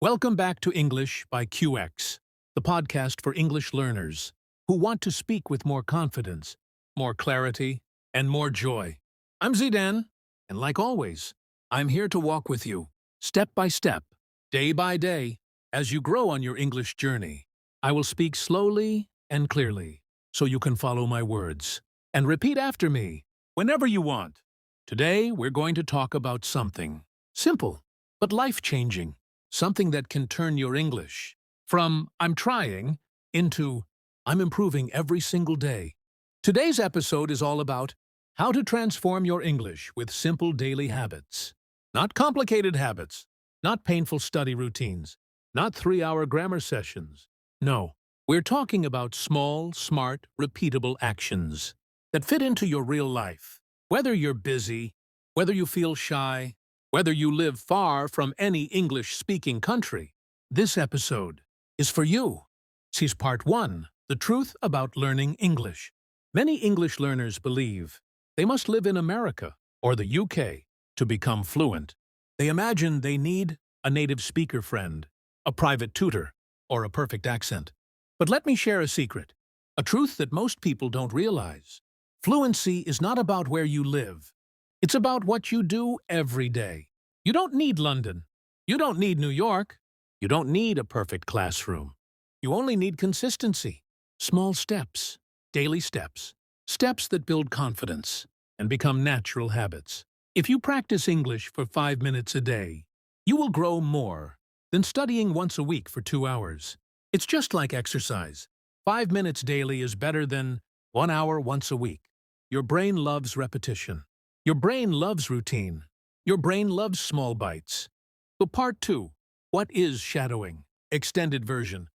Welcome back to English by QX, the podcast for English learners who want to speak with more confidence, more clarity, and more joy. I'm Zidane, and like always, I'm here to walk with you, step by step, day by day, as you grow on your English journey. I will speak slowly and clearly, so you can follow my words, and repeat after me whenever you want. Today, we're going to talk about something simple, but life-changing. Something that can turn your English from I'm trying into I'm improving every single day. Today's episode is all about how to transform your English with simple daily habits. Not complicated habits, not painful study routines, not 3-hour grammar sessions. No, we're talking about small, smart, repeatable actions that fit into your real life. Whether you're busy, whether you feel shy, whether you live far from any English-speaking country, this episode is for you. This is part 1, the truth about learning English. Many English learners believe they must live in America or the UK to become fluent. They imagine they need a native speaker friend, a private tutor, or a perfect accent. But let me share a secret, a truth that most people don't realize. Fluency is not about where you live. It's about what you do every day. You don't need London. You don't need New York. You don't need a perfect classroom. You only need consistency. Small steps, daily steps, steps that build confidence and become natural habits. If you practice English for 5 minutes a day, you will grow more than studying once a week for 2 hours. It's just like exercise. 5 minutes daily is better than 1 hour once a week. Your brain loves repetition. Your brain loves routine. Your brain loves small bites. So part 2, what is shadowing? Extended version.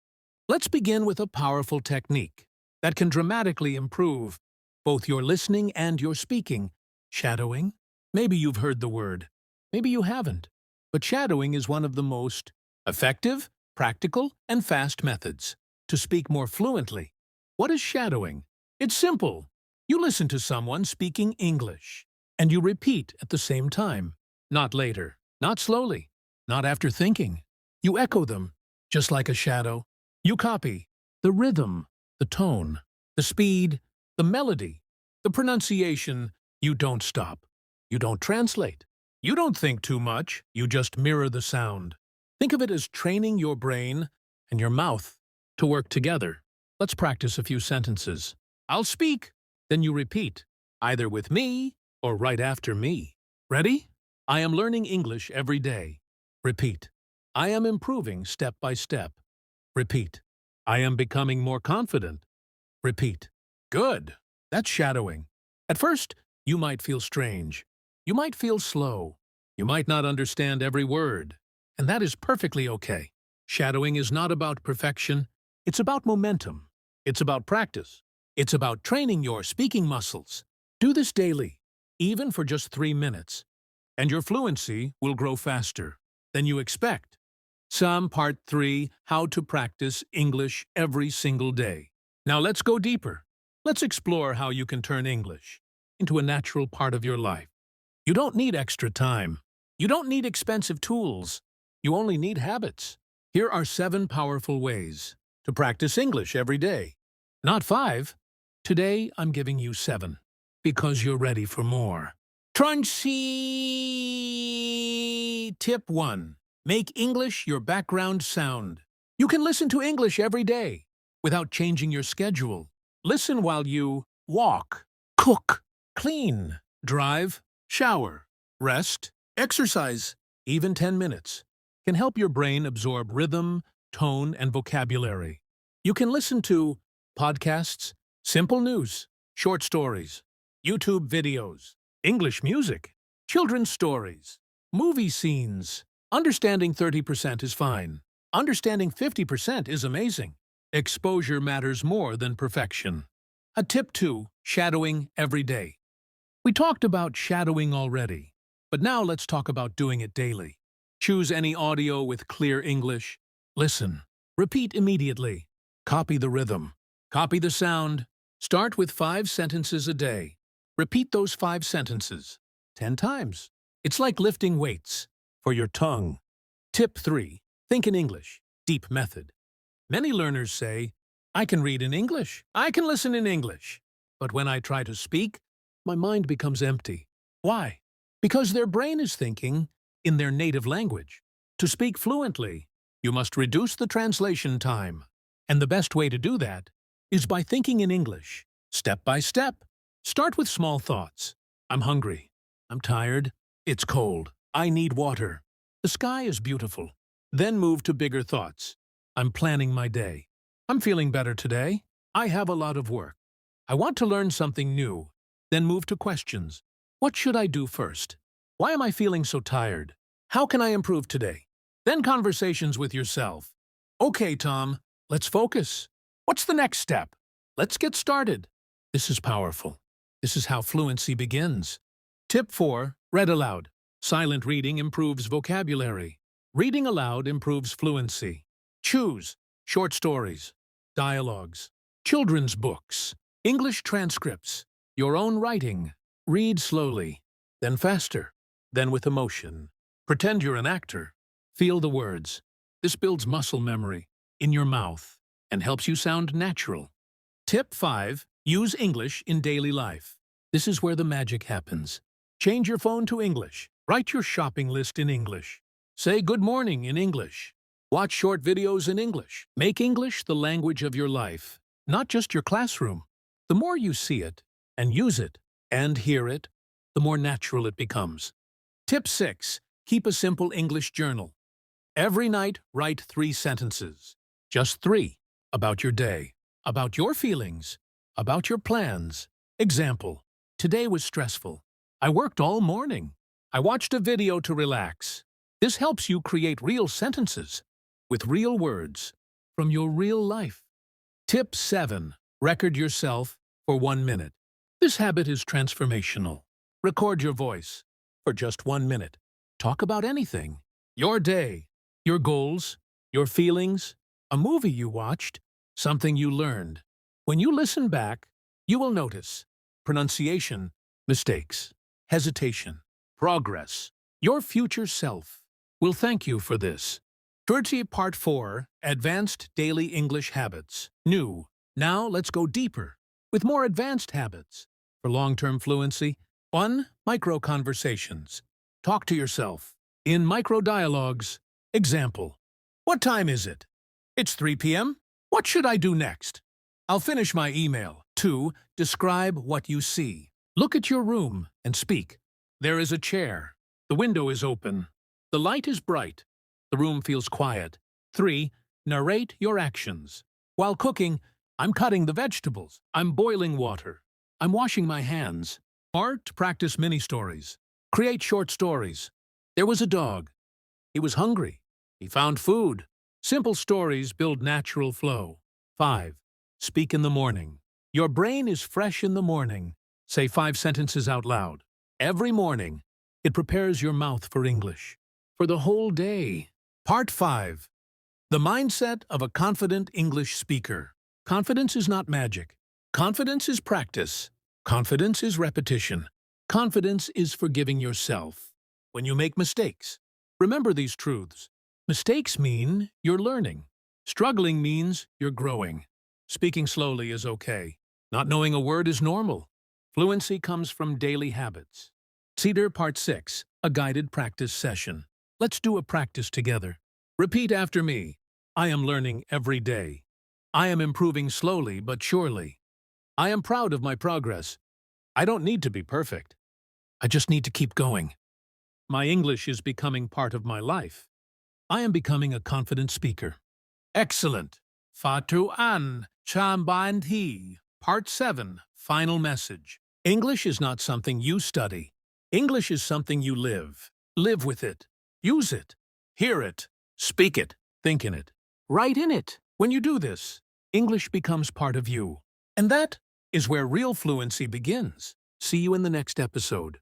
Let's begin with a powerful technique that can dramatically improve both your listening and your speaking. Shadowing? Maybe you've heard the word. Maybe you haven't. But shadowing is one of the most effective, practical, and fast methods to speak more fluently. What is shadowing? It's simple. You listen to someone speaking English, and you repeat at the same time. Not later, not slowly, not after thinking. You echo them, just like a shadow. You copy the rhythm, the tone, the speed, the melody, the pronunciation. You don't stop. You don't translate. You don't think too much. You just mirror the sound. Think of it as training your brain and your mouth to work together. Let's practice a few sentences. I'll speak. Then you repeat, either with me or right after me. Ready? I am learning English every day. Repeat. I am improving step by step. Repeat. I am becoming more confident. Repeat. Good. That's shadowing. At first, you might feel strange. You might feel slow. You might not understand every word. And that is perfectly okay. Shadowing is not about perfection. It's about momentum. It's about practice. It's about training your speaking muscles. Do this daily, even for just 3 minutes, and your fluency will grow faster than you expect. Part 3, how to practice English every single day. Now let's go deeper. Let's explore how you can turn English into a natural part of your life. You don't need extra time. You don't need expensive tools. You only need habits. Here are 7 powerful ways to practice English every day. Not 5. Today, I'm giving you 7, because you're ready for more. Trunchy! Tip 1. Make English your background sound. You can listen to English every day without changing your schedule. Listen while you walk, cook, clean, drive, shower, rest, exercise. Even 10 minutes can help your brain absorb rhythm, tone, and vocabulary. You can listen to podcasts, simple news, short stories, YouTube videos, English music, children's stories, movie scenes. Understanding 30% is fine. Understanding 50% is amazing. Exposure matters more than perfection. Tip 2, shadowing every day. We talked about shadowing already, but now let's talk about doing it daily. Choose any audio with clear English. Listen. Repeat immediately. Copy the rhythm. Copy the sound. Start with 5 sentences a day. Repeat those 5 sentences 10 times. It's like lifting weights for your tongue. Tip 3. Think in English. Deep method. Many learners say, I can read in English. I can listen in English. But when I try to speak, my mind becomes empty. Why? Because their brain is thinking in their native language. To speak fluently, you must reduce the translation time. And the best way to do that is by thinking in English, step by step. Start with small thoughts. I'm hungry. I'm tired. It's cold. I need water. The sky is beautiful. Then move to bigger thoughts. I'm planning my day. I'm feeling better today. I have a lot of work. I want to learn something new. Then move to questions. What should I do first? Why am I feeling so tired? How can I improve today? Then conversations with yourself. Okay, Tom, let's focus. What's the next step? Let's get started. This is powerful. This is how fluency begins. Tip 4. Read aloud. Silent reading improves vocabulary. Reading aloud improves fluency. Choose short stories, dialogues, children's books, English transcripts, your own writing. Read slowly, then faster, then with emotion. Pretend you're an actor. Feel the words. This builds muscle memory in your mouth and helps you sound natural. Tip 5. Use English in daily life. This is where the magic happens. Change your phone to English. Write your shopping list in English. Say good morning in English. Watch short videos in English. Make English the language of your life, not just your classroom. The more you see it, and use it, and hear it, the more natural it becomes. Tip 6. Keep a simple English journal. Every night, write 3 sentences. Just 3. About your day. About your feelings. About your plans. Example. Today was stressful. I worked all morning. I watched a video to relax. This helps you create real sentences with real words from your real life. Tip 7. Record yourself for 1 minute. This habit is transformational. Record your voice for just 1 minute. Talk about anything. Your day, your goals, your feelings, a movie you watched, something you learned. When you listen back, you will notice pronunciation, mistakes, hesitation, progress. Your future self will thank you for this. Dirty Part 4. Advanced Daily English Habits. New. Now let's go deeper with more advanced habits. For long-term fluency, 1. Micro-conversations. Talk to yourself. In micro-dialogues. Example. What time is it? It's 3 p.m. What should I do next? I'll finish my email. 2. Describe what you see. Look at your room and speak. There is a chair. The window is open. The light is bright. The room feels quiet. 3. Narrate your actions. While cooking, I'm cutting the vegetables. I'm boiling water. I'm washing my hands. Or to practice mini-stories. Create short stories. There was a dog. He was hungry. He found food. Simple stories build natural flow. 5. Speak in the morning. Your brain is fresh in the morning. Say 5 sentences out loud. Every morning, it prepares your mouth for English. For the whole day. Part 5. The mindset of a confident English speaker. Confidence is not magic. Confidence is practice. Confidence is repetition. Confidence is forgiving yourself when you make mistakes. Remember these truths. Mistakes mean you're learning. Struggling means you're growing. Speaking slowly is okay. Not knowing a word is normal. Fluency comes from daily habits. Cedar Part 6, a guided practice session. Let's do a practice together. Repeat after me. I am learning every day. I am improving slowly but surely. I am proud of my progress. I don't need to be perfect. I just need to keep going. My English is becoming part of my life. I am becoming a confident speaker. Excellent. Fatu an chambanti. Part 7, final message. English is not something you study. English is something you live. Live with it. Use it. Hear it. Speak it. Think in it. Write in it. When you do this, English becomes part of you. And that is where real fluency begins. See you in the next episode.